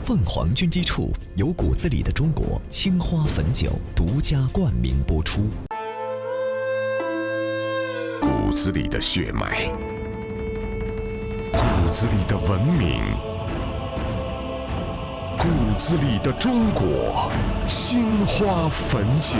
凤凰军机处由骨子里的中国青花汾酒独家冠名播出。骨子里的血脉，骨子里的文明，骨子里的中国青花汾酒。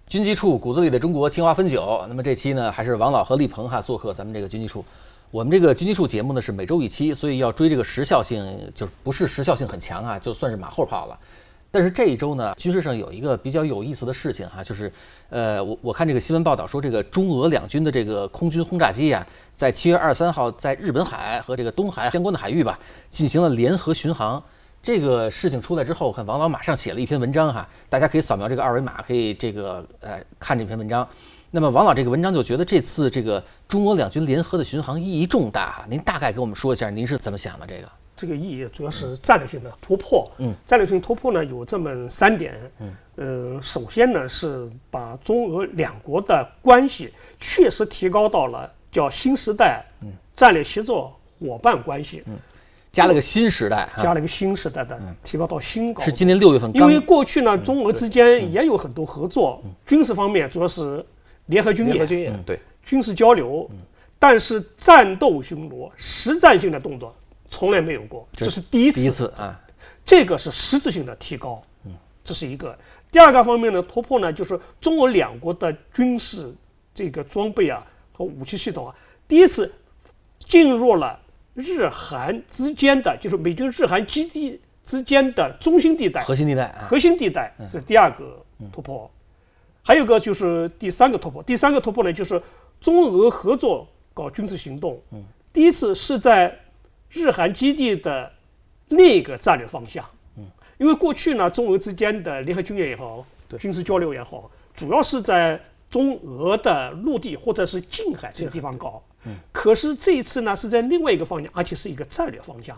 军机处骨子里的中国青花汾酒。那么这期呢，还是王老和力鹏做客咱们这个军机处。我们这个军机处节目呢是每周一期，所以要追这个时效性，就不是时效性很强就算是马后炮了。但是这一周呢，军事上有一个比较有意思的事情就是我看这个新闻报道说，这个中俄两军的这个空军轰炸机在7月23号在日本海和这个东海相关的海域进行了联合巡航。这个事情出来之后，看王老马上写了一篇文章大家可以扫描这个二维码，可以看这篇文章。那么王老这个文章就觉得这次这个中俄两军联合的巡航意义重大您大概给我们说一下您是怎么想的？这个意义主要是战略性的突破。战略性突破呢有这么3点。首先呢是把中俄两国的关系确实提高到了叫新时代战略协作伙伴关系。加了个新时代，加了个新时代的提高到新高度。是今年6月份因为过去呢，中俄之间也有很多合作，军事方面主要是联合军演，对，军事交流，但是战斗巡逻、实战性的动作从来没有过，这是第一次这个是实质性的提高，这是一个。第二个方面呢，突破呢就是中俄两国的军事这个装备和武器系统第一次进入了日韩之间的，就是美军日韩基地之间的中心地带、核心地带是第二个突破。还有个就是第三个突破。第三个突破呢，就是中俄合作搞军事行动。第一次是在日韩基地的另一个战略方向。因为过去呢，中俄之间的联合军演也好，军事交流也好，主要是在中俄的陆地或者是近海这个地方搞。可是这一次呢是在另外一个方向，而且是一个战略方向。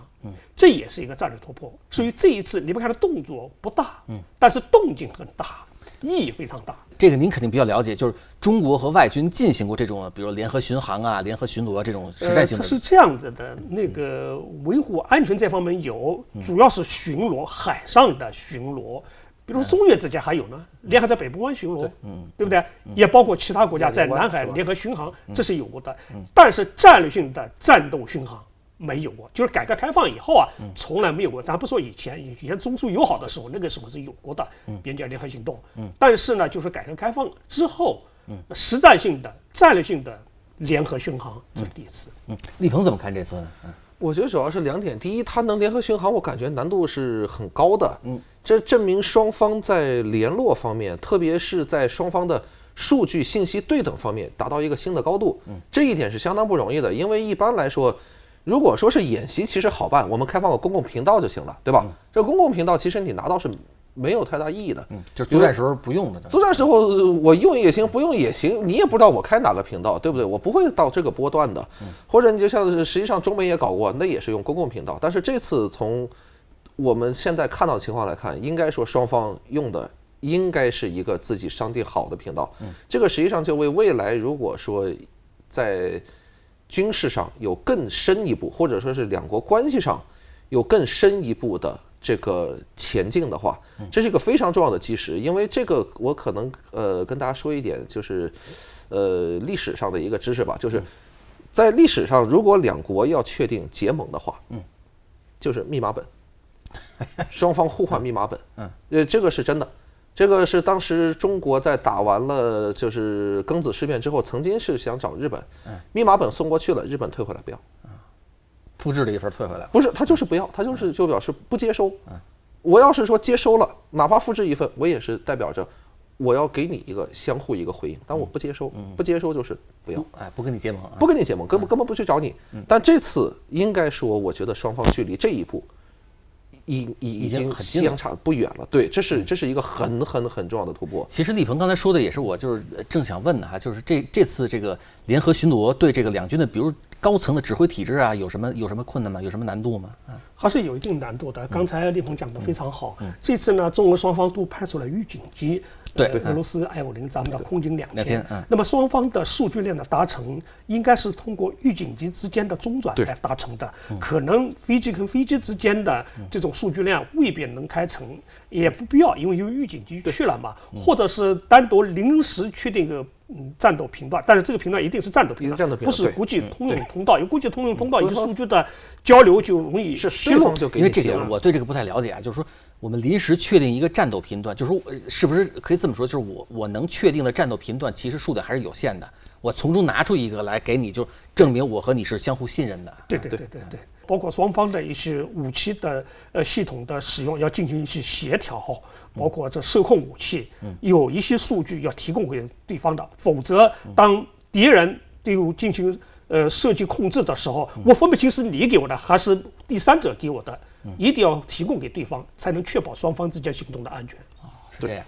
这也是一个战略突破。所以这一次你们看的动作不大，但是动静很大，意义非常大。这个您肯定比较了解，就是中国和外军进行过这种比如联合巡航联合巡逻这种实战性的。它是这样子的，那个维护安全这方面有，主要是巡逻，海上的巡逻。比如中越之间还有呢，联合在北部湾巡逻，对不对？也包括其他国家在南海联合巡航，这是有过的。但是战略性的战斗巡航没有过，就是改革开放以后从来没有过。咱不说以前中苏友好的时候，那个时候是有过的边界联合行动。但是呢，就是改革开放之后，实战性的、战略性的联合巡航，这是第一次。力鹏怎么看这次呢？我觉得主要是2点。第一，它能联合巡航，我感觉难度是很高的。这证明双方在联络方面，特别是在双方的数据信息对等方面达到一个新的高度。这一点是相当不容易的。因为一般来说，如果说是演习，其实好办，我们开放个公共频道就行了，对吧？这公共频道其实你拿到是没有太大意义的。就是作战时候不用的。作战时候我用也行，不用也行，你也不知道我开哪个频道，对不对？我不会到这个波段的。或者你就像实际上中美也搞过，那也是用公共频道。但是这次从我们现在看到的情况来看，应该说双方用的应该是一个自己商定好的频道。这个实际上就为未来如果说在军事上有更深一步，或者说是两国关系上有更深一步的这个前进的话，这是一个非常重要的基石。因为这个我可能跟大家说一点，就是历史上的一个知识吧，就是在历史上如果两国要确定结盟的话，就是密码本。双方互换密码本，这个是真的。这个是当时中国在打完了就是庚子事变之后，曾经是想找日本，密码本送过去了，日本退回来不要，复制了一份退回来，不是他就是不要，他就表示不接收。我要是说接收了，哪怕复制一份，我也是代表着我要给你一个相互一个回应，但我不接收，不接收就是不要，不跟你结盟，不跟你结盟，根本不去找你。但这次应该说，我觉得双方距离这一步。已经相差不远了，对，这是一个很重要的突破。其实力鹏刚才说的也是我就是正想问的就是这次这个联合巡逻对这个两军的，比如高层的指挥体制啊，有什么困难吗？有什么难度吗？还是有一定难度的。刚才立鹏讲得非常好。这次呢，中俄双方都派出了预警机。对，俄罗斯I-50，咱们的空警2000。那么双方的数据链的达成，应该是通过预警机之间的中转来达成的。可能飞机跟飞机之间的这种数据链未必能开成，也不必要，因为有预警机去了嘛。或者是单独临时确定个战斗频段，但是这个频段一定是战斗频段，不是国际通用通道。有国际通用通道，一些数据的交流就容易泄露。因为这个我对这个不太了解啊，就是说我们临时确定一个战斗频段，就是说是不是可以这么说，就是我能确定的战斗频段其实数量还是有限的，我从中拿出一个来给你，就证明我和你是相互信任的。对，包括双方的一些武器的系统的使用要进行一些协调，包括这射控武器，有一些数据要提供给对方的，否则当敌人对我进行设计控制的时候，我分不清是你给我的还是第三者给我的，一定要提供给对方，才能确保双方之间行动的安全。是这样。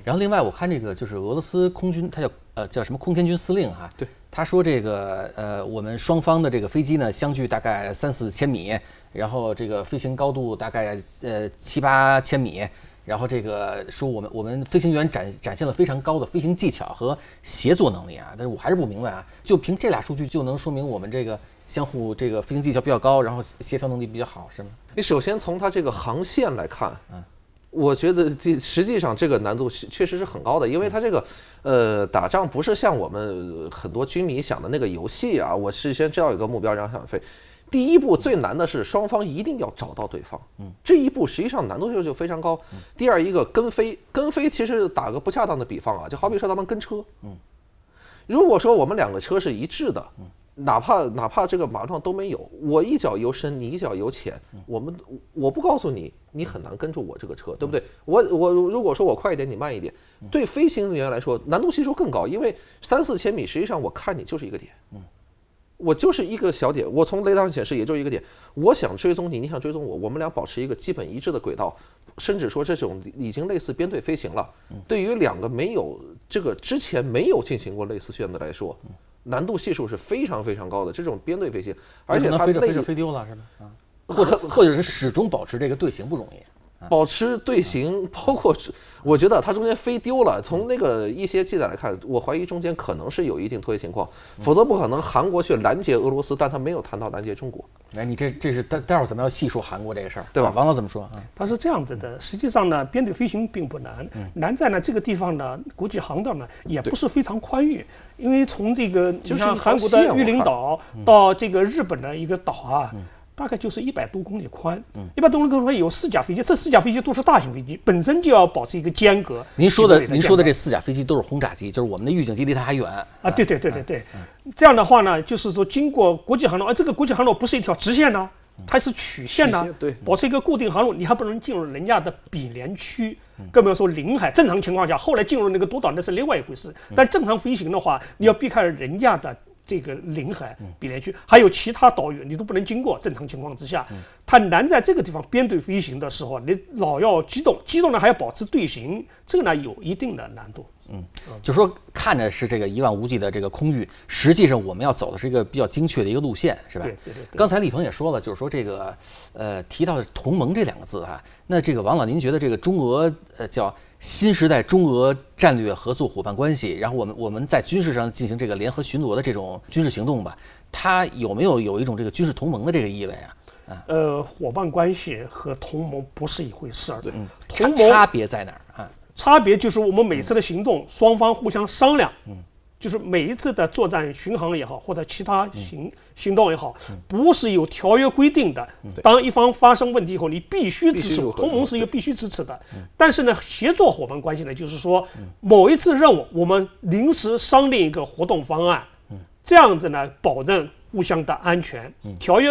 然后另外我看这个就是俄罗斯空军，它叫什么空天军司令哈，对，他说这个我们双方的这个飞机呢相距大概3-4千米，然后这个飞行高度大概7-8千米。然后这个说我们飞行员展现了非常高的飞行技巧和协作能力啊，但是我还是不明白啊，就凭这俩数据就能说明我们这个相互这个飞行技巧比较高，然后协调能力比较好，是吗？你首先从它这个航线来看，我觉得实际上这个难度确实是很高的，因为它这个打仗不是像我们很多军迷想的那个游戏啊，我事先知道有个目标然后想飞。第一步最难的是双方一定要找到对方，这一步实际上难度就非常高。第二一个跟飞其实打个不恰当的比方啊，就好比说咱们跟车，如果说我们两个车是一致的，哪怕这个马路上都没有，我一脚油深，你一脚油浅，我不告诉你，你很难跟住我这个车，对不对？我如果说我快一点，你慢一点，对飞行员来说难度系数更高，因为3-4千米实际上我看你就是一个点，我就是一个小点，我从雷达上显示也就一个点，我想追踪你，你想追踪我，我们俩保持一个基本一致的轨道，甚至说这种已经类似编队飞行了。对于两个没有这个之前没有进行过类似训练的来说，难度系数是非常非常高的。这种编队飞行，而且它飞着飞丢了是吗？或者是始终保持这个队形不容易。保持队形，包括我觉得它中间飞丢了，从那个一些记载来看，我怀疑中间可能是有一定脱节情况，否则不可能韩国去拦截俄罗斯，但他没有谈到拦截中国。哎，你这是待会儿咱们要细说韩国这个事儿，对吧？王老怎么说啊？它是这样子的，实际上呢，编队飞行并不难，难在呢这个地方呢，国际航道呢也不是非常宽裕，因为从这个你像韩国的玉林岛到这个日本的一个岛啊。大概就是100多公里宽，100多公里宽有4架飞机，这4架飞机都是大型飞机，本身就要保持一个间隔。您说的这4架飞机都是轰炸机，就是我们的预警机离它还远啊。对，这样的话呢，就是说经过国际航道，这个国际航道不是一条直线呢，它是曲线呢，保持一个固定航路，你还不能进入人家的比连区，更不要说领海。正常情况下，后来进入那个多岛那是另外一回事，但正常飞行的话，你要避开人家的这个领海比连区，还有其他岛屿你都不能经过。正常情况之下，它难在这个地方编队飞行的时候，你老要机动呢还要保持队形，这个呢有一定的难度。就是说看着是这个一望无际的这个空域，实际上我们要走的是一个比较精确的一个路线，是吧？对。刚才立鹏也说了，就是说这个提到同盟这2个字哈，那这个王老您觉得这个中俄叫新时代中俄战略合作伙伴关系，然后我们在军事上进行这个联合巡逻的这种军事行动吧，它有没有一种这个军事同盟的这个意味啊？伙伴关系和同盟不是一回事儿。差别在哪儿啊？差别就是我们每次的行动，双方互相商量，就是每一次的作战巡航也好，或者其他行动也好，不是有条约规定的。当一方发生问题以后，你必须支持。同盟是一个必须支持的。但是呢，协作伙伴关系呢，就是说某一次任务，我们临时商定一个活动方案，这样子呢，保证互相的安全。条约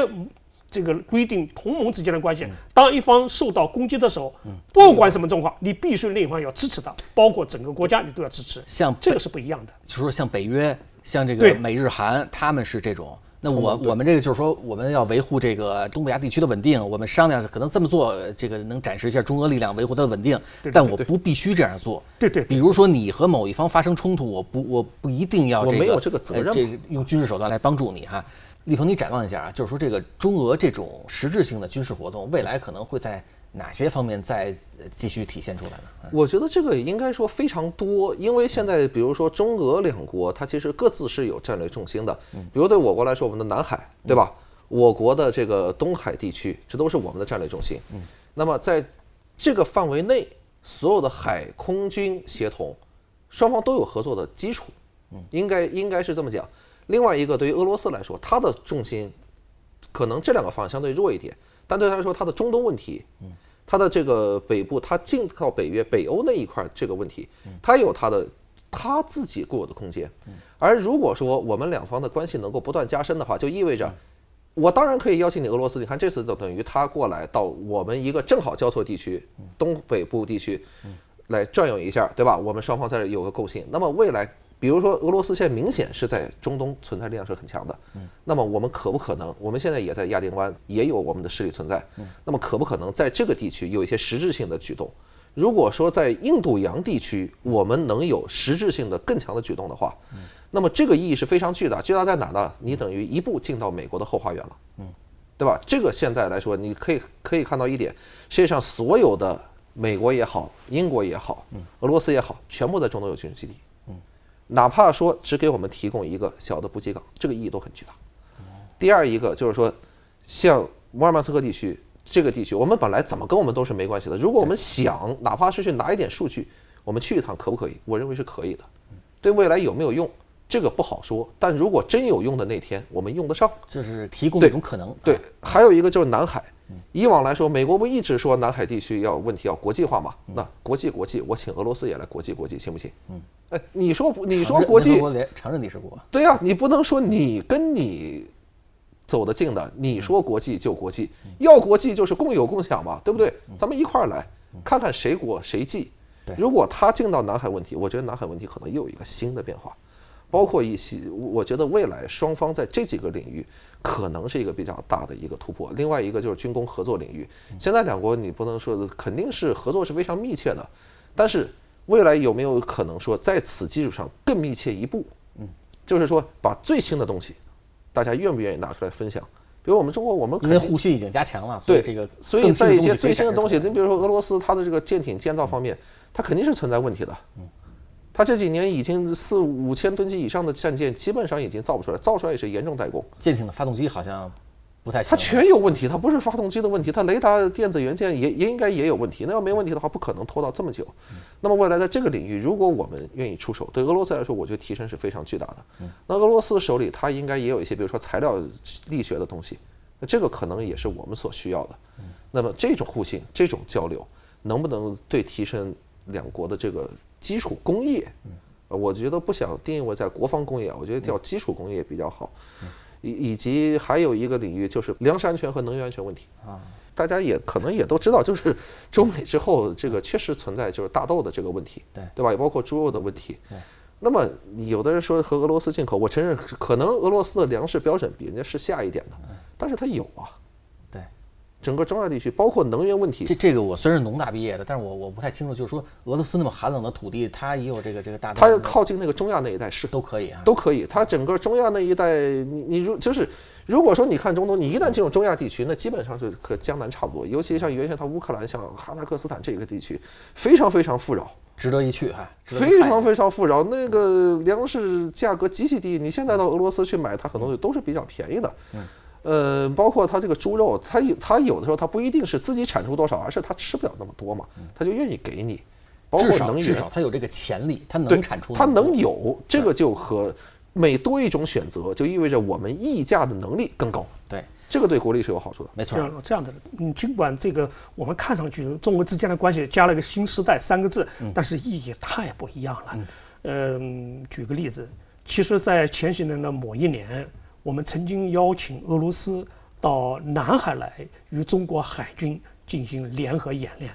这个规定同盟之间的关系，当一方受到攻击的时候，不管什么状况，你必须另一方要支持他，包括整个国家你都要支持。像这个是不一样的。就是说，像北约，像这个美日韩，他们是这种。那我们这个就是说，我们要维护这个东北亚地区的稳定，我们商量可能这么做，这个能展示一下中俄力量维护它的稳定，但我不必须这样做。对。比如说你和某一方发生冲突，我不一定要我没有这个责任，用军事手段来帮助你哈。立鹏，你展望一下啊，就是说这个中俄这种实质性的军事活动，未来可能会在哪些方面再继续体现出来呢？我觉得这个应该说非常多，因为现在比如说中俄两国，它其实各自是有战略重心的。比如对我国来说，我们的南海，对吧？我国的这个东海地区，这都是我们的战略重心。那么在这个范围内，所有的海空军协同，双方都有合作的基础。应该是这么讲。另外一个，对于俄罗斯来说，它的重心可能这两个方向相对弱一点，但对他来说，它的中东问题，它的这个北部，它进到北约、北欧那一块这个问题，它有它自己固有的空间。而如果说我们两方的关系能够不断加深的话，就意味着我当然可以邀请你俄罗斯，你看这次就等于他过来到我们一个正好交错地区，东北部地区来转悠一下，对吧？我们双方在这有个构信。那么未来，比如说俄罗斯现在明显是在中东存在力量是很强的，那么我们可不可能，我们现在也在亚丁湾也有我们的势力存在，那么可不可能在这个地区有一些实质性的举动？如果说在印度洋地区我们能有实质性的更强的举动的话，那么这个意义是非常巨大。巨大在哪呢？你等于一步进到美国的后花园了，对吧？这个现在来说，你可以看到一点，世界上所有的美国也好，英国也好，俄罗斯也好，全部在中东有军事基地。哪怕说只给我们提供一个小的补给港，这个意义都很巨大。第二一个就是说，像摩尔曼斯克地区这个地区，我们本来怎么跟我们都是没关系的。如果我们想，哪怕是去拿一点数据，我们去一趟可不可以？我认为是可以的。对未来有没有用，这个不好说。但如果真有用的那天，我们用得上，就是提供一种可能。对，还有一个就是南海。以往来说，美国不一直说南海地区问题要国际化嘛？那国际，我请俄罗斯也来国际，行不行？你说国际，承认你是国，对呀，你不能说你跟你走得近的，你说国际就国际，要国际就是共有共享嘛，对不对？咱们一块儿来看看谁国谁际。如果他进到南海问题，我觉得南海问题可能又有一个新的变化。包括一些，我觉得未来双方在这几个领域可能是一个比较大的一个突破。另外一个就是军工合作领域，现在两国你不能说的肯定是合作是非常密切的，但是未来有没有可能说在此基础上更密切一步？就是说把最新的东西，大家愿不愿意拿出来分享？比如我们中国，我们因为互信已经加强了，所以在一些最新的东西，你比如说俄罗斯它的这个舰艇建造方面，它肯定是存在问题的。它这几年已经4、5千吨级以上的战舰基本上已经造不出来，造出来也是严重怠工。舰艇的发动机好像不太行，它全有问题，它不是发动机的问题，它雷达电子元件也应该也有问题。那要没问题的话，不可能拖到这么久。那么未来在这个领域，如果我们愿意出手，对俄罗斯来说，我觉得提升是非常巨大的。那俄罗斯手里它应该也有一些，比如说材料力学的东西，那这个可能也是我们所需要的。那么这种互信、这种交流，能不能对提升两国的这个基础工业，我觉得不想定义为在国防工业，我觉得叫基础工业比较好。以及还有一个领域就是粮食安全和能源安全问题大家也可能也都知道，就是中美之后这个确实存在就是大豆的这个问题，对吧？也包括猪肉的问题。那么有的人说和俄罗斯进口，我承认可能俄罗斯的粮食标准比人家是下一点的，但是它有啊。整个中亚地区包括能源问题，这个我虽然是农大毕业的，但是我不太清楚，就是说俄罗斯那么寒冷的土地，它也有这个大。它靠近那个中亚那一带是都可以啊，都可以。它整个中亚那一带，你如果说你看中东，你一旦进入中亚地区，那基本上是和江南差不多。尤其像原先它乌克兰、像哈萨克斯坦这个地区，非常非常富饶，值得一去哈，非常非常富饶。那个粮食价格极其低，你现在到俄罗斯去买，它很多东西都是比较便宜的。包括它这个猪肉，它有的时候它不一定是自己产出多少，而是它吃不了那么多嘛，它就愿意给你。包括能源，至少它有这个潜力，它能产出，它能有这个，就和每多一种选择，就意味着我们议价的能力更高。对，这个对国力是有好处的。没错，这样的，尽管这个我们看上去中俄之间的关系加了个新时代3个字，但是意义太不一样了。举个例子，其实，在前些年的某一年，我们曾经邀请俄罗斯到南海来与中国海军进行联合演练，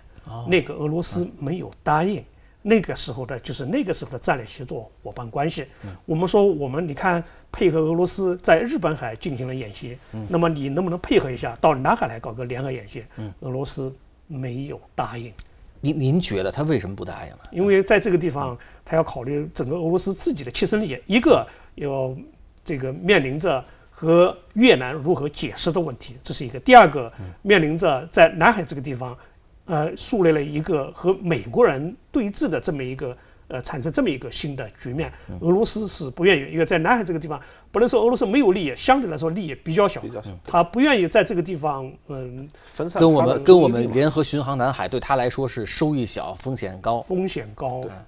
那个俄罗斯没有答应。那个时候的战略协作伙伴关系。我们说你看配合俄罗斯在日本海进行了演习，那么你能不能配合一下到南海来搞个联合演习？俄罗斯没有答应。您觉得他为什么不答应呢？因为在这个地方，他要考虑整个俄罗斯自己的切身利益，一个要这个面临着和越南如何解释的问题，这是一个。第二个，面临着在南海这个地方，树立了一个和美国人对峙的这么一个产生这么一个新的局面。俄罗斯是不愿意，因为在南海这个地方，不能说俄罗斯没有利益，相对来说利益比较小，他不愿意在这个地方分散跟我们联合巡航南海对他来说是收益小，风险高，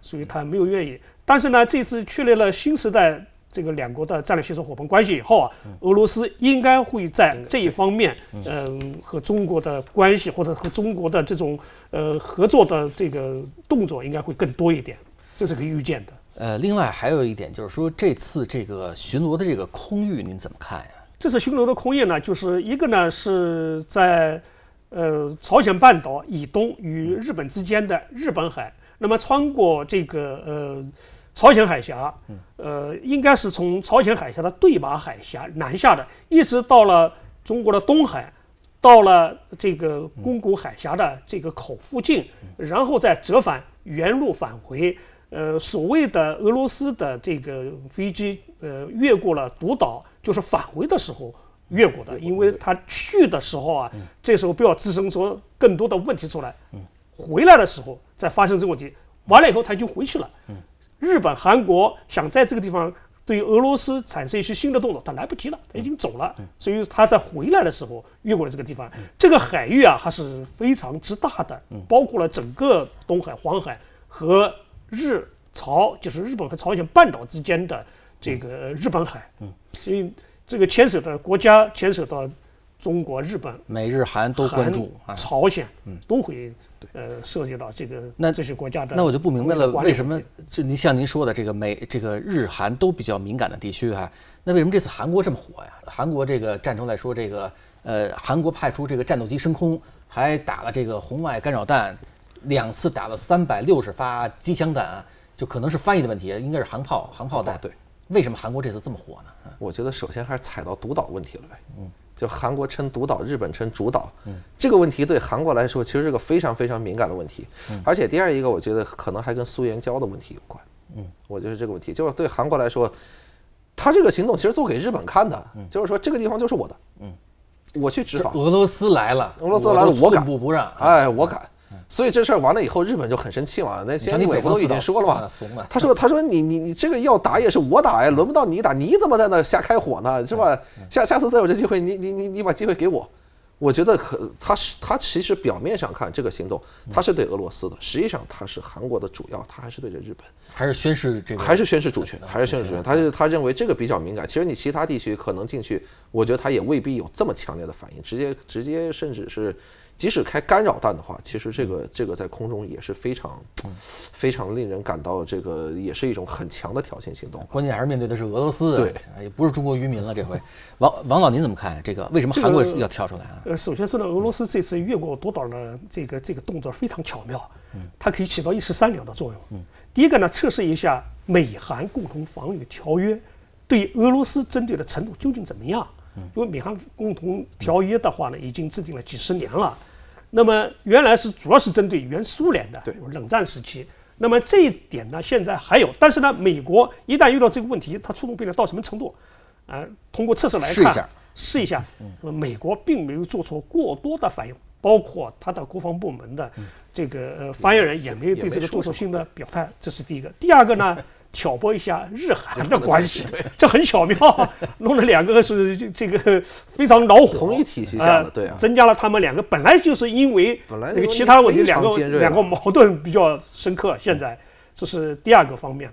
所以他没有愿意。但是呢，这次确立了新时代这个两国的战略协作伙伴关系以后啊，俄罗斯应该会在这一方面，和中国的关系或者和中国的这种合作的这个动作应该会更多一点，这是可以预见的。另外还有一点就是说，这次这个巡逻的这个空域您怎么看呀？这次巡逻的空域呢，就是一个呢是在朝鲜半岛以东与日本之间的日本海，那么穿过这个朝鲜海峡，应该是从朝鲜海峡的对马海峡南下的，一直到了中国的东海，到了这个宫古海峡的这个口附近，然后再折返原路返回。所谓的俄罗斯的这个飞机，越过了独岛，就是返回的时候越过的，因为他去的时候啊，这时候不要滋生出更多的问题出来，回来的时候再发生这个问题，完了以后他就回去了。日本、韩国想在这个地方对俄罗斯产生一些新的动作，他来不及了，他已经走了，所以他在回来的时候越过了这个地方。这个海域啊，它是非常之大的，包括了整个东海、黄海和日朝，就是日本和朝鲜半岛之间的这个日本海。所以这个牵扯的国家牵扯到中国、日本、美日韩都关注，朝鲜都会涉及到这些国家的。那我就不明白了，为什么就像您说的这个日韩都比较敏感的地区哈，那为什么这次韩国这么火呀？韩国这个战争来说，这个韩国派出这个战斗机升空，还打了这个红外干扰弹，2次打了360发机枪弹啊，就可能是翻译的问题，应该是航炮弹。对，为什么韩国这次这么火呢？我觉得首先还是踩到独岛问题了呗。就韩国称独岛，日本称主岛，这个问题对韩国来说其实是个非常非常敏感的问题。而且第二一个，我觉得可能还跟苏援交的问题有关。我觉得这个问题就是对韩国来说，他这个行动其实做给日本看的，就是说这个地方就是我的，我去执法。俄罗斯来了，我敢，寸步不让，我敢。所以这事儿完了以后，日本就很生气嘛。那现在美国都已经说了嘛，他说你这个要打也是我打呀，轮不到你打，你怎么在那瞎开火呢？是吧？下次再有这机会，你把机会给我。我觉得他其实表面上看这个行动，他是对俄罗斯的，实际上他是韩国的主要，他还是对着日本，还是宣示这个，还是宣示主权。他认为这个比较敏感。其实你其他地区可能进去，我觉得他也未必有这么强烈的反应，直接甚至是。即使开干扰弹的话，其实这个在空中也是非常令人感到这个也是一种很强的挑衅行动。关键还是面对的是俄罗斯，对，也不是中国渔民了。这回，王老您怎么看这个？为什么韩国要跳出来啊？首先说呢，俄罗斯这次越过独岛的这个动作非常巧妙，它可以起到一石三鸟的作用。第一个呢，测试一下美韩共同防御条约对俄罗斯针对的程度究竟怎么样。因为美韩共同条约的话呢，已经制定了几十年了。那么原来主要是针对原苏联的冷战时期。那么这一点呢，现在还有，但是呢，美国一旦遇到这个问题，它触动倍率到什么程度？通过测试来看，试一下。美国并没有做出过多的反应，包括他的国防部门的这个发言人也没有对这个做出新的表态，这是第一个。第二个呢？挑拨一下日韩的关系，这很巧妙，弄了两个是这个非常恼火，同一体系下的，对啊，增加了他们两个本来就是因为那个其他问题两个矛盾比较深刻，现在这是第二个方面。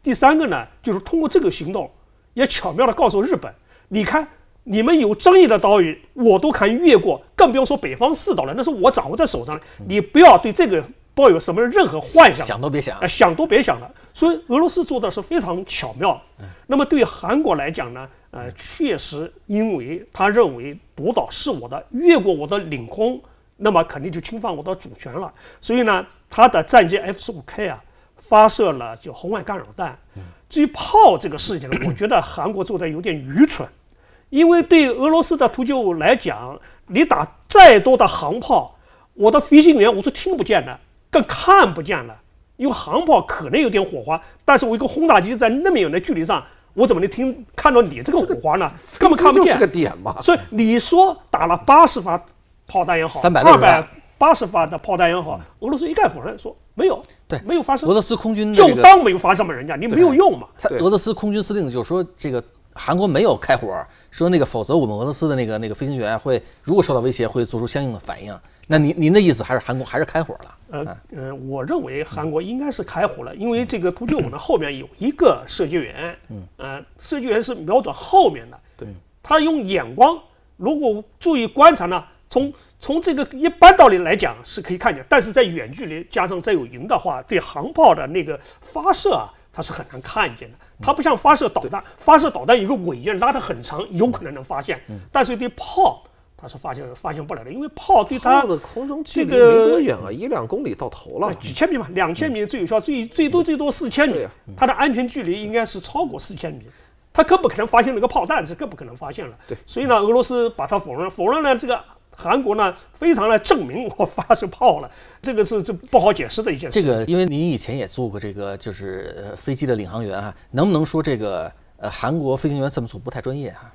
第三个呢，就是通过这个行动，也巧妙的告诉日本，你看你们有争议的岛屿，我都敢越过，更不要说北方四岛了，那是我掌握在手上的，你不要对这个抱有什么任何幻想，想都别想，想都别想了。所以俄罗斯做的是非常巧妙。那么对于韩国来讲呢，确实因为他认为独岛是我的，越过我的领空，那么肯定就侵犯我的主权了。所以呢，他的战机 F-15K 啊，发射了就红外干扰弹。至于炮这个事情，我觉得韩国做的有点愚蠢，因为对俄罗斯的突击物来讲，你打再多的航炮，我的飞行员我是听不见的，更看不见了。因为航炮可能有点火花，但是我一个轰炸机在那么远的距离上，我怎么能看到你这个火花呢？根本看不见。就是个点嘛。所以你说打了80发炮弹也好，280发的炮弹也好，俄罗斯一概否认说没有，对，没有发生。俄罗斯空军的这个就当没有发生嘛，人家你没有用嘛。俄罗斯空军司令就说这个韩国没有开火，说那个否则我们俄罗斯的那个飞行员会如果受到威胁会做出相应的反应。那您的意思还是韩国还是开火了？我认为韩国应该是开火了，因为这个图95呢后面有一个射击员，射击员是瞄准后面的，对，他用眼光，如果注意观察呢，从这个一般道理来讲是可以看见，但是在远距离加上再有云的话，对航炮的那个发射啊，它是很难看见的。它不像发射导弹，发射导弹一个尾焰拉得很长，有可能能发现，但是对炮。它是发现不了的，因为炮对它的空中距离没多远啊，1-2公里到头了，几千米嘛，2000米最有效，最多4000米，它的安全距离应该是超过4000米，它更不可能发现那个炮弹，是更不可能发现了。对，所以呢，俄罗斯把它否认了，这个韩国呢非常的证明我发射炮了，这个是不好解释的一件事。这个因为您以前也做过这个就是飞机的领航员哈，能不能说这个韩国飞行员这么做不太专业哈？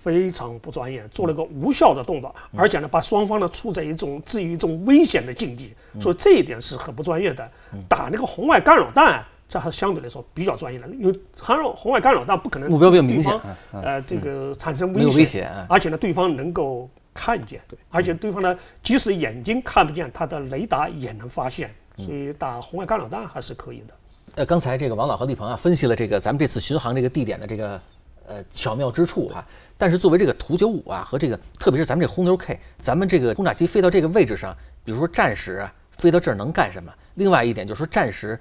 非常不专业，做了个无效的动作，而且呢，把双方呢处在置于一种危险的境地，所以这一点是很不专业的。打那个红外干扰弹，这还相对来说比较专业的，因为红外干扰弹不可能目标比较明显，这个产生危险，而且呢，对方能够看见，而且对方呢，即使眼睛看不见，它的雷达也能发现，所以打红外干扰弹还是可以的。刚才这个王老和李鹏啊分析了这个咱们这次巡航这个地点的这个。巧妙之处哈，但是作为这个图95啊和这个，特别是咱们这个轰流 K， 咱们这个轰炸机飞到这个位置上，比如说战时啊飞到这儿能干什么？另外一点就是说战时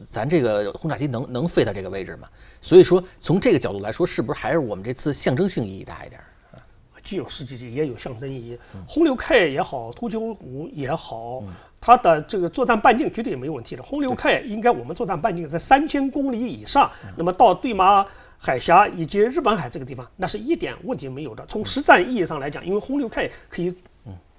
咱这个轰炸机能飞到这个位置吗？所以说从这个角度来说，是不是还是我们这次象征性意义大一点？既有实际意义，也有象征意义。轰流 K 也好，图95也好，它的这个作战半径绝对没有问题的。轰流 K 应该我们作战半径在3000公里以上，那么到对马海峡以及日本海这个地方，那是一点问题没有的。从实战意义上来讲，因为轰流 K 可以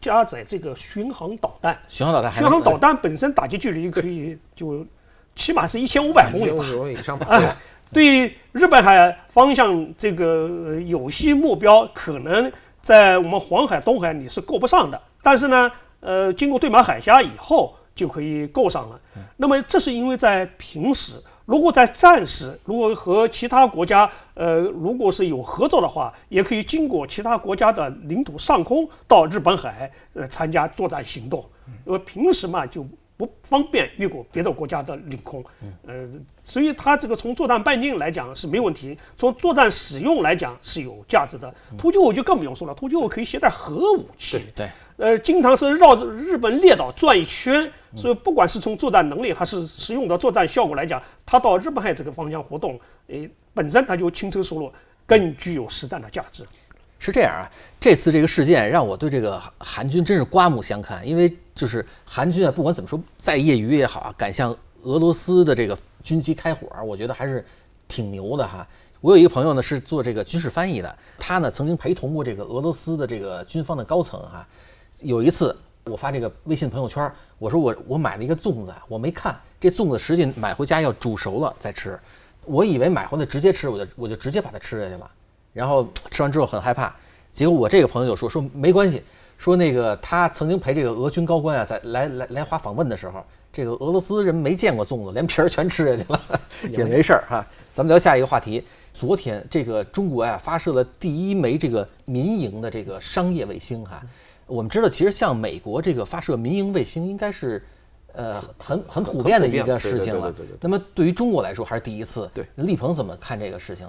加载这个巡航导弹，巡航导弹本身打击距离可以就起码是1500公里吧，以上吧。对日本海方向这个有些目标，可能在我们黄海、东海你是够不上的，但是呢，经过对马海峡以后就可以够上了。那么这是因为在平时。如果在战时，如果和其他国家，如果是有合作的话，也可以经过其他国家的领土上空到日本海，参加作战行动。因为平时嘛就不方便越过别的国家的领空，所以它这个从作战半径来讲是没问题，从作战使用来讲是有价值的。图95就更不用说了，图95可以携带核武器。对。经常是绕着日本列岛转一圈，所以不管是从作战能力还是实用的作战效果来讲，它到日本海这个方向活动，本身它就轻车熟路，更具有实战的价值。是这样啊，这次这个事件让我对这个韩军真是刮目相看，因为就是韩军啊，不管怎么说，再业余也好，敢向俄罗斯的这个军机开火，我觉得还是挺牛的哈。我有一个朋友呢是做这个军事翻译的，他呢曾经陪同过这个俄罗斯的这个军方的高层哈。有一次我发这个微信朋友圈，我说我买了一个粽子，我没看这粽子实际买回家要煮熟了再吃，我以为买回来直接吃，我就直接把它吃下去了，然后吃完之后很害怕，结果我这个朋友就说没关系，说那个他曾经陪这个俄军高官啊在来华访问的时候，这个俄罗斯人没见过粽子，连皮儿全吃下去了，也没事儿哈。咱们聊下一个话题。昨天这个中国呀发射了第一枚这个民营的这个商业卫星哈。我们知道，其实像美国这个发射民营卫星应该是，很普遍的一个事情了。那么对于中国来说还是第一次。对，立鹏怎么看这个事情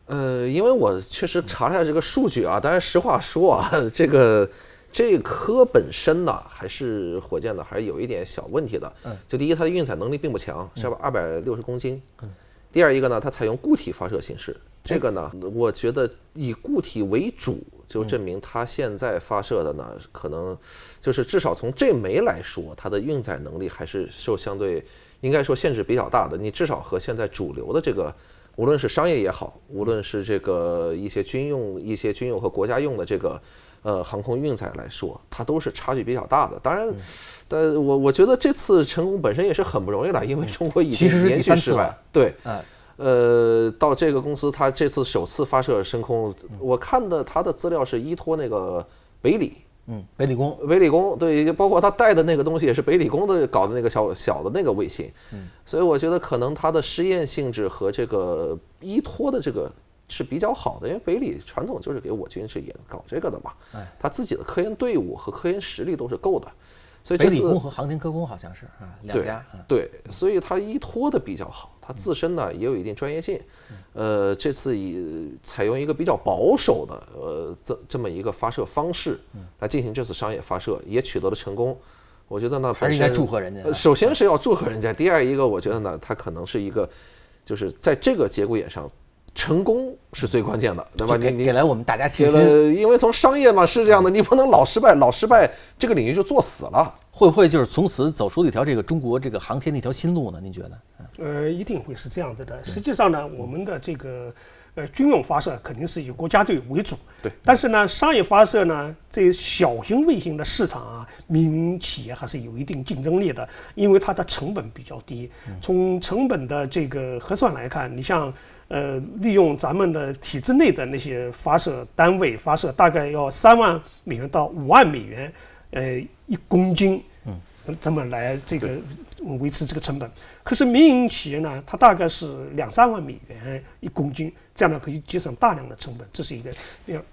呢？因为我确实查了下这个数据啊，当然实话说啊，这颗本身呢，还是火箭呢，还是有一点小问题的。就第一，它的运载能力并不强，是260公斤。第二一个呢，它采用固体发射形式，这个呢，我觉得以固体为主，就证明它现在发射的呢，可能就是至少从这枚来说，它的运载能力还是受相对应该说限制比较大的。你至少和现在主流的这个，无论是商业也好，无论是这个一些军用和国家用的这个航空运载来说，它都是差距比较大的。当然，我觉得这次成功本身也是很不容易的，因为中国已经连续失败。对，到这个公司，它这次首次发射升空，我看的它的资料是依托那个北理。北理工，北理工对，包括他带的那个东西也是北理工的搞的那个小的那个卫星，所以我觉得可能它的试验性质和这个依托的这个是比较好的，因为北理传统就是给我军是也搞这个的嘛，他自己的科研队伍和科研实力都是够的，所以这次北理工和航天科工好像是两家，对，所以它依托的比较好，它自身呢也有一定专业性，这次以采用一个比较保守的这么一个发射方式来进行这次商业发射，也取得了成功。我觉得呢，还是应该祝贺人家。首先是要祝贺人家，第二一个我觉得呢，它可能是一个，就是在这个节骨眼上，成功是最关键的，对吧？你给了我们大家信心，因为从商业嘛是这样的，你不能老失败，这个领域就做死了。会不会就是从此走出一条这个中国这个航天的一条新路呢？您觉得？一定会是这样子的。实际上呢，我们的这个军用发射肯定是以国家队为主，对。但是呢，商业发射呢，这小型卫星的市场啊，民营企业还是有一定竞争力的，因为它的成本比较低。从成本的这个核算来看，你像利用咱们的体制内的那些发射单位发射，大概要3万美元到5万美元，1公斤，这么来这个维持这个成本。可是民营企业呢，它大概是2-3万美元1公斤，这样呢可以节省大量的成本，这是一个。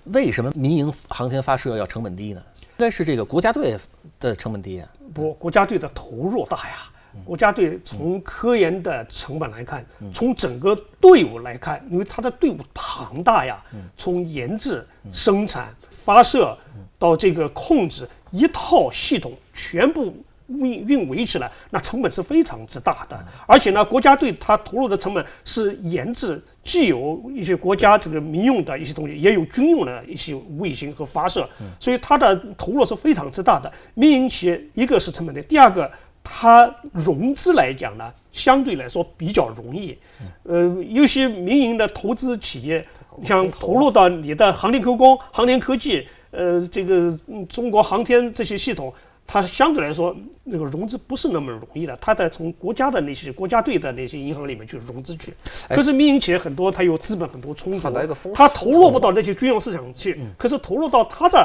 为什么民营航天发射要成本低呢？应该是这个国家队的成本低啊。不，国家队的投入大呀。国家队从科研的成本来看，从整个队伍来看，因为它的队伍庞大呀，从研制、生产、发射到这个控制，一套系统全部运维起来，那成本是非常之大的。而且呢，国家队它投入的成本是研制，既有一些国家这个民用的一些东西，也有军用的一些卫星和发射，所以它的投入是非常之大的。民营企业一个是成本低，第二个它融资来讲呢，相对来说比较容易。有些民营的投资企业，像投入到你的航天科工、航天科技，这个中国航天这些系统，它相对来说那个融资不是那么容易的，它得从国家的那些国家队的那些银行里面去融资去。可是民营企业很多，它有资本很多充足，它投入不到那些军用市场去，可是投入到它这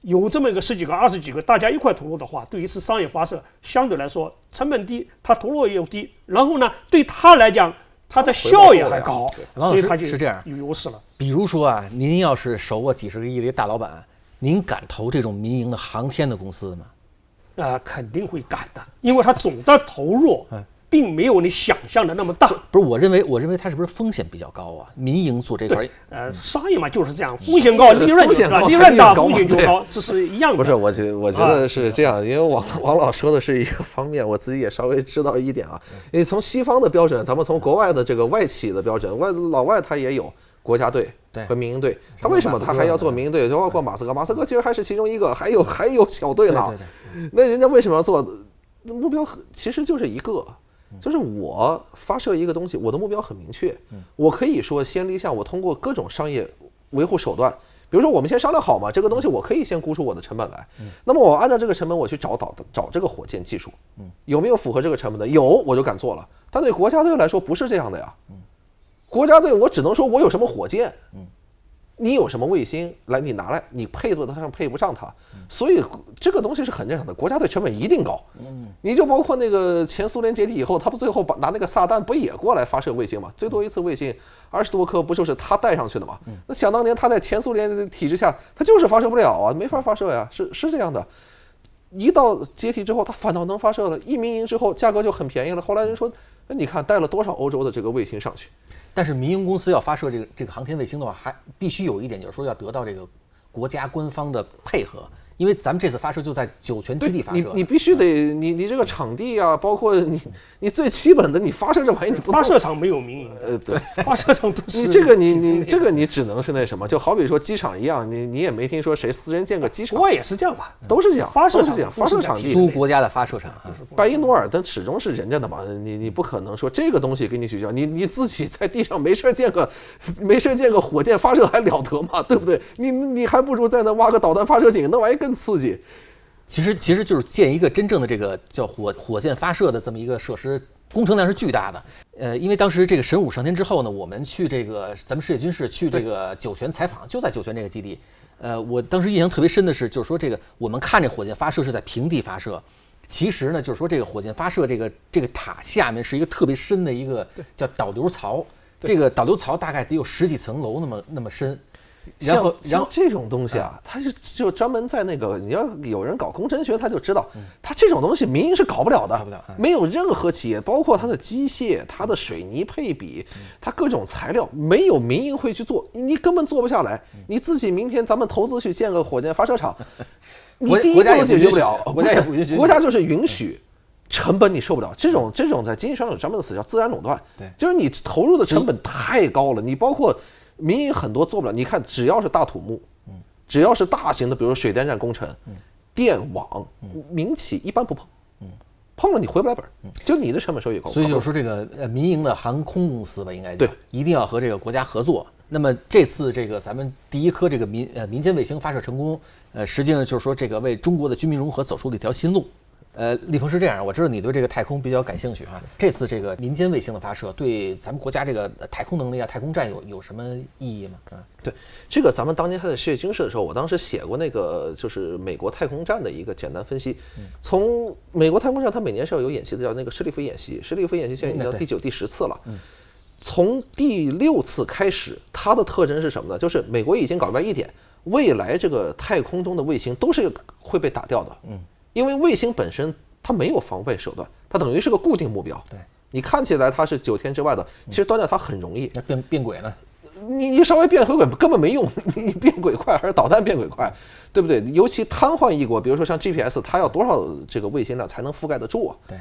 有这么一个10几个、20几个，大家一块投入的话，对于一次商业发射，相对来说成本低，它投入又低，然后呢，对他来讲，它的效益还高，所以它就是这样有优势了。比如说啊，您要是手握几十个亿的大老板，您敢投这种民营的航天的公司吗？肯定会敢的，因为它总的投入并没有你想象的那么大。不是，我认为它是不是风险比较高啊？民营做这块，商业嘛就是这样，风险高，利润高，利润大，风险就高，这是一样的。不是，我觉得是这样，因为王老说的是一个方面，我自己也稍微知道一点啊。因为从西方的标准，咱们从国外的这个外企的标准，老外他也有国家队和民营队，他为什么他还要做民营队？就包括马斯克，马斯克其实还是其中一个，还有小队呢。那人家为什么要做？目标其实就是一个。就是我发射一个东西，我的目标很明确，我可以说先立项，我通过各种商业维护手段，比如说我们先商量好嘛，这个东西我可以先估出我的成本来，那么我按照这个成本我去找这个火箭技术，有没有符合这个成本的？有，我就敢做了。但对国家队来说不是这样的呀，国家队我只能说我有什么火箭，你有什么卫星来，你拿来，你配得上配不上它，所以这个东西是很正常的。国家队成本一定高，你就包括那个前苏联解体以后，他不最后拿那个撒旦不也过来发射卫星吗？最多一次卫星20多颗，不就是他带上去的吗？那想当年他在前苏联体制下，他就是发射不了啊，没法发射呀，是这样的。一到解体之后，他反倒能发射了，一民营之后价格就很便宜了。后来人说，那你看带了多少欧洲的这个卫星上去。但是民营公司要发射这个航天卫星的话，还必须有一点，就是说要得到这个国家官方的配合，因为咱们这次发射就在酒泉基地发射，你必须得你这个场地啊，包括你最基本的你发射这玩意你不发射场没有民营，对，发射场都是你这个你只能是那什么，就好比说机场一样，你也没听说谁私人建个机场，国外也是这样吧，都是这样，发射场地租国家的发射场啊，拜伊努尔但始终是人家的嘛，你不可能说这个东西给你取消，你自己在地上没事建个火箭发射还了得嘛，对不对？你还不如在那挖个导弹发射井，那玩意更刺激。其实就是建一个真正的这个叫火箭发射的这么一个设施，工程量是巨大的。因为当时这个神5上天之后呢，我们去这个咱们世界军事去这个酒泉采访，就在酒泉这个基地。我当时印象特别深的是，就是说这个我们看这火箭发射是在平地发射，其实呢就是说这个火箭发射这个塔下面是一个特别深的一个叫导流槽，这个导流槽大概得有10几层楼那么深。然后这种东西啊，它就专门在那个，你要有人搞工程学，他就知道，它这种东西民营是搞不了的，没有任何企业，包括它的机械、它的水泥配比、它各种材料，没有民营会去做，你根本做不下来。你自己明天咱们投资去建个火箭发射场，你第一步都解决不了，国家也不允许，国家就是允许。成本你受不了，这种在经济上有专门的词叫自然垄断，对，就是你投入的成本太高了，你包括民营很多做不了。你看，只要是大土木，只要是大型的，比如水电站工程、电网、民企一般不碰，碰了你回不来本，就你的成本收益高。所以就是说，这个民营的航空公司吧，应该对，一定要和这个国家合作。那么这次这个咱们第一颗这个民间卫星发射成功，实际上就是说这个为中国的军民融合走出了一条新路。立鹏是这样，我知道你对这个太空比较感兴趣啊。这次这个民间卫星的发射，对咱们国家这个太空能力啊、太空战有什么意义吗？对，这个咱们当年还在世界军事的时候，我当时写过那个就是美国太空战的一个简单分析。从美国太空战，它每年是要有演习的，叫那个施里夫演习。施里夫演习现在已经到第9、第10次了。从第6次开始，它的特征是什么呢？就是美国已经搞明白一点，未来这个太空中的卫星都是会被打掉的。因为卫星本身它没有防备手段，它等于是个固定目标。对，你看起来它是9天之外的，其实断掉它很容易。那变轨呢？你稍微变回轨根本没用，你变轨快还是导弹变轨快，对不对？尤其瘫痪一国，比如说像 GPS， 它要多少这个卫星量才能覆盖得住啊？对。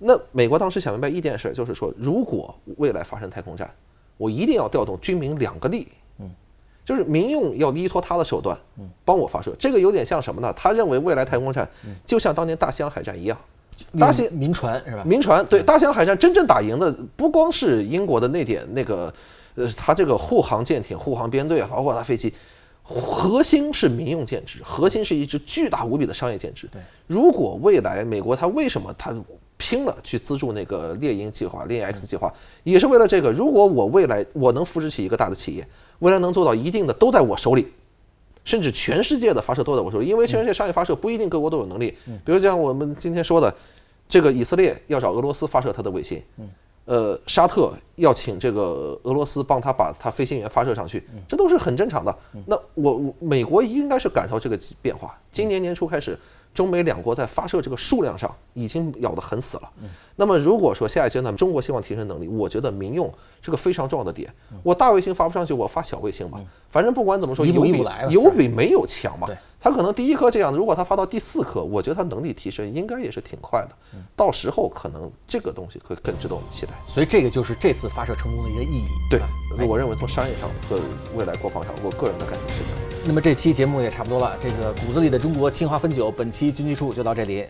那美国当时想明白一件事，就是说，如果未来发生太空战，我一定要调动军民2个力。就是民用要依托他的手段，帮我发射。这个有点像什么呢？他认为未来太空战就像当年大西洋海战一样，民船是吧？民船对，大西洋海战真正打赢的不光是英国的那点那个，他这个护航舰艇、护航编队，包括他飞机，核心是民用舰只，核心是一支巨大无比的商业舰只。如果未来美国他为什么他拼了去资助那个猎鹰计划、猎鹰 X 计划，也是为了这个。如果我未来我能扶持起一个大的企业，未来能做到一定的都在我手里，甚至全世界的发射都在我手里，因为全世界商业发射不一定各国都有能力。比如像我们今天说的，这个以色列要找俄罗斯发射它的卫星，沙特要请这个俄罗斯帮他把他飞行员发射上去，这都是很正常的。那我美国应该是感受这个变化。今年年初开始，中美2国在发射这个数量上已经咬得很死了。那么如果说下一阶段中国希望提升能力，我觉得民用是个非常重要的点。我大卫星发不上去，我发小卫星吧，反正不管怎么说，有比没有强嘛。它可能第1颗这样的，如果它发到第4颗，我觉得它能力提升应该也是挺快的。到时候可能这个东西会更值得我们期待。所以这个就是这次发射成功的一个意义。对，我认为从商业上和未来国防上，我个人的感觉是这样。那么这期节目也差不多了，这个骨子里的中国清华汾酒本期军机处就到这里。